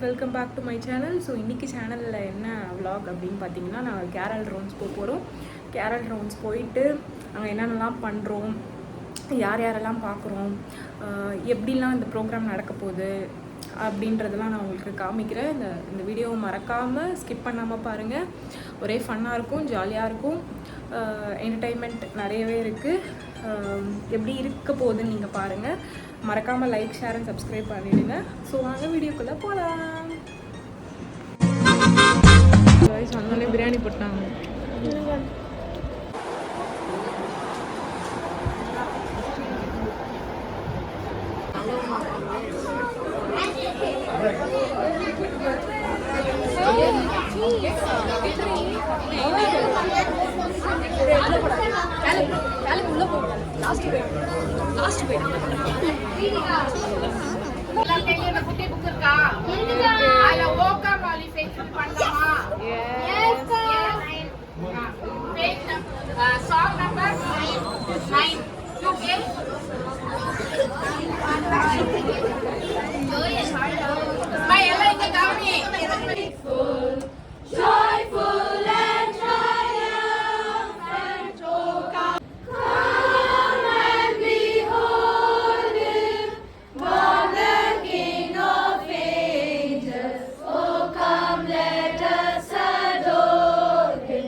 Welcome back to my channel. So இன்றைக்கி சேனலில் என்ன vlog அப்படின்னு பார்த்தீங்கன்னா, நாங்கள் கேரல் ரவுண்ட்ஸ் போகிறோம். கேரல் ரவுண்ட்ஸ் போயிட்டு நாங்கள் என்னென்னலாம் பண்ணுறோம், யார் யாரெல்லாம் பார்க்குறோம், எப்படிலாம் இந்த ப்ரோக்ராம் நடக்க போகுது அப்படின்றதெல்லாம் நான் உங்களுக்கு காமிக்கிறேன். இந்த வீடியோவை மறக்காமல் ஸ்கிப் பண்ணாமல் பாருங்கள். ஒரே ஃபன்னாக இருக்கும், ஜாலியாக இருக்கும், என்டர்டெயின்மெண்ட் நிறையவே இருக்குது. எப்படி இருக்க போகுதுன்னு நீங்கள் பாருங்கள். மறக்காமல் லைக், ஷேர் அண்ட் சப்ஸ்கிரைப் பண்ணிவிடுங்க. ஸோ வாங்க வீடியோக்குள்ளே போகலாம். சொன்னோடனே பிரியாணி போட்டாங்க. Song number 9. Okay. My Ella Gavani. Joyful and triumphant, oh come and behold Him, born the King of Angels. Oh come, let us adore Him.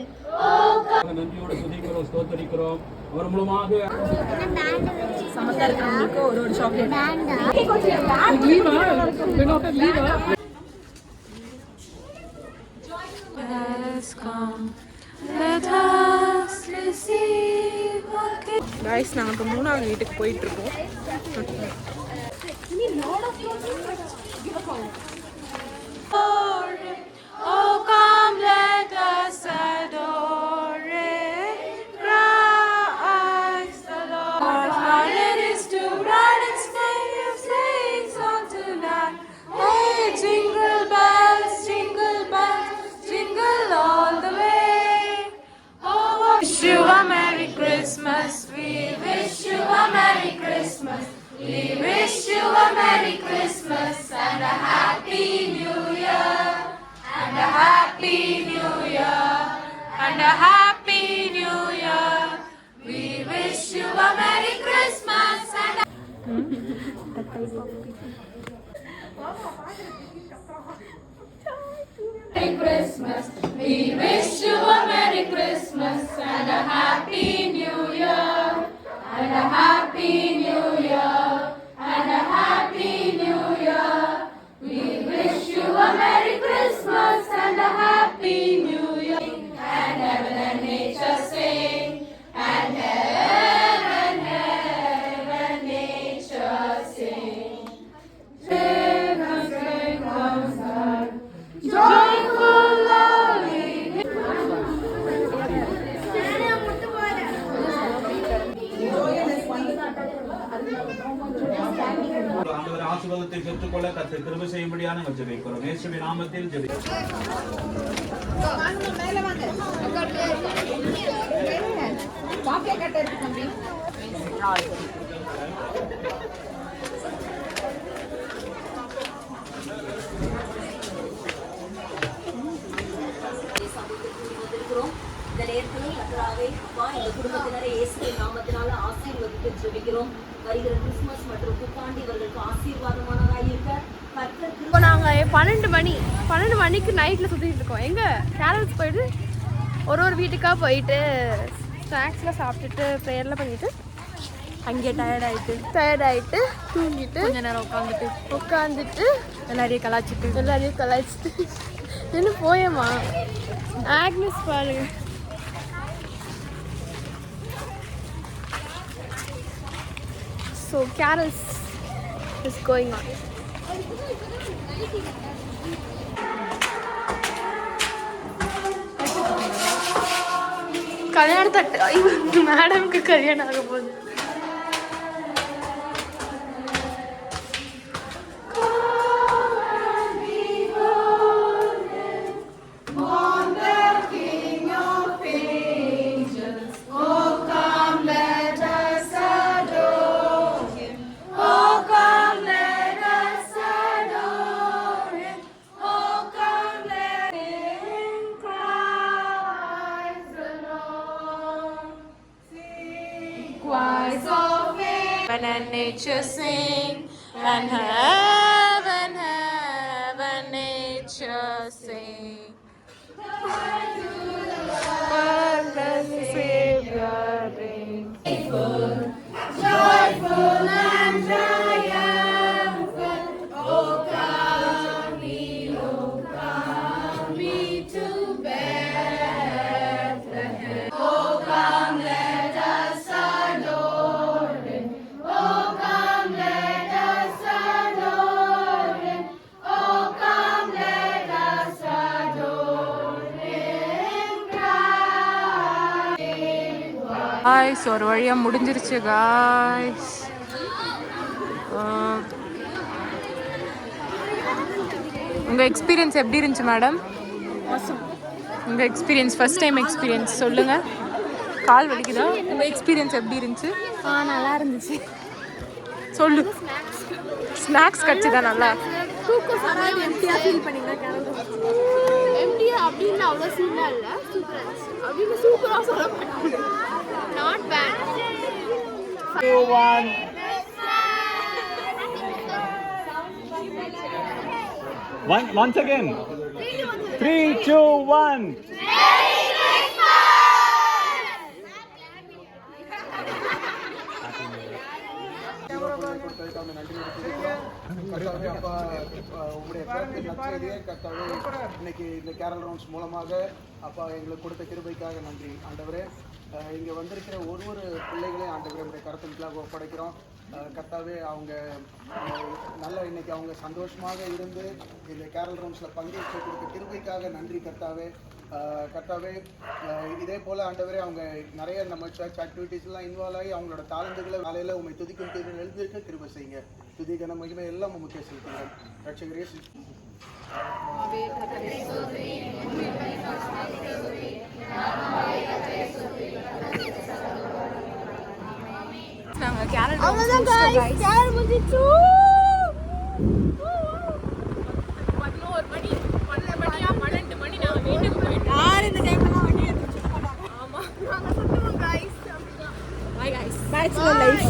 Oh come. நன்றியோடு துதிக்கிறோம், ஸ்தோத்தரிக்கிறோம். அவர் மூலமாக சமத்தா இருக்கிறவங்களுக்கு ஒரு சாக்லேட். கைஸ், நாங்கள் இப்போ 3வது வீட்டுக்கு போயிட்டுருக்கோம். Oh come let us adore Him, Christ the Lord. Our it is to ride and sing song tonight. Hey, jingle bells, jingle all the way. Oh, wish you a Merry Christmas. We wish you a Merry Christmas. We wish you a Merry Christmas and a Happy New Year. And a Happy New Year. And a Happy New Year. We wish you a Merry Christmas and a Merry Christmas. We wish you a Merry Christmas and a Happy New Year. And a Happy New Year. And a Happy New Year. We wish you a Merry Christmas and a Happy New Year. And heaven and nature sing. And heaven nature sing. Sing and sing on God. Joyful lovely. ஆண்டவர் ஆசீர்வாதத்தை பெற்றுக்கொள்ள கர்த்தர் கிருபை செய்யும்படியாக நாங்கள் ஜெபிக்கிறோம். இயேசுவின் நாமத்தில் ஜெபிக்கிறோம். இந்த நேரத்தில் கர்த்தராவே அப்பா இந்த குடும்பத்தினரை இயேசுவின் நாமத்தினால ஆசீர்வதித்து ஜெபிக்கிறோம். வருகிற கிறிஸ்துமஸ் மற்றும் புத்தாண்டு இவர்களுக்கு ஆசீர்வாதமானதாக இருக்க கர்த்தர். இப்போ நாங்கள் 12 மணிக்கு நைட்டில் சுற்றிட்டு இருக்கோம். எங்கே கேரல்ஸ் போயிட்டு ஒரு வீட்டுக்காக போயிட்டு ஸ்நாக்ஸ்லாம் சாப்பிட்டுட்டு ப்ரேயர்லாம் பண்ணிவிட்டு அங்கே டயர்டாயிட்டு தூங்கிட்டு கொஞ்ச நேரம் உட்காந்துட்டு எல்லாரையும் கலாய்ச்சிட்டு என்ன போயமா ஆக்னஸ் பாருங்க. So carols is going on. கல்யாண தட்டு மேடம்க்கு கல்யாணம் ஆக போகுது. heaven and nature sing, and heaven, heaven, nature sing. Birth the Savior reigns. Joyful and triumphant, oh come ye to Bethlehem. Oh come, let us adore Him. Oh come, let us adore Him. Oh come, let us adore Him. Guys ஒரு வழியாக முடிஞ்சிருச்சு guys. உங்கள் experience எப்படி இருந்துச்சு madam? உங்கள் experience, first time experience சொல்லுங்கள். கால் வலிக்குதா? உங்கள் எக்ஸ்பீரியன்ஸ் எப்படி இருந்துச்சு? நல்லா இருந்துச்சு. சொல்லு. ஸ்நாக்ஸ் கிடச்சிதா நல்லா? தூக்கம் சமாளி எம்டியாக ஃபீல் பண்ணிங்கன்னா எம்டியா அப்படின்னு அவ்வளோ சீனாக இல்லை, சூப்பராக இருந்துச்சு. அப்படின்னு சூப்பராக சொல்ல மாட்டேன். Not bad. 2, 1. Once again. 3, 2, 1. கர்த்தாவே அப்பா, உங்களுடைய பிறப்பின் நற்செய்தியை கர்த்தாவே இன்னைக்கு இந்த கேரல் ரவுண்ட்ஸ் மூலமாக அப்பா எங்களுக்கு கொடுத்த கிருபைக்காக நன்றி ஆண்டவரே. இங்கே வந்திருக்கிற ஒரு பிள்ளைகளையும் ஆண்டவரே உங்களுடைய கருத்துக்களாக ஒப்படைக்கிறோம். கர்த்தாவே அவங்க நல்ல இன்னைக்கு அவங்க சந்தோஷமாக இருந்து இந்த கேரல் ரவுண்ட்ஸில் பங்கேற்று கொடுத்த கிருபைக்காக நன்றி கர்த்தாவே. கர்த்தாவே இதே போல் ஆண்டவரே அவங்க நிறைய நம்ம சர்ச் ஆக்டிவிட்டீஸ்லாம் இன்வால்வ் ஆகி அவங்களோட தாளந்துகளை வேலையில் உண்மை துதிக்கும் தீர்வு எழுந்திருக்க கிருபை செய்யுங்க. துதிகன மகிமை எல்லாம் முக்கிய செலுத்துகிறோம். ரட்சகரே நாங்கள் கேரட் அவ்வளோதான் guys. கேரட் முடிஞ்சிச்சு. 11 மணி 12 மணி நாங்கள் வீட்டுக்கு போயிட்டோம். யார் இந்த டைம்லாம் வண்டி எடுத்துட்டு போனாங்க? ஆமாம், நாங்கள் சுற்றுவோம் guys. பாய் guys. Bachelor life.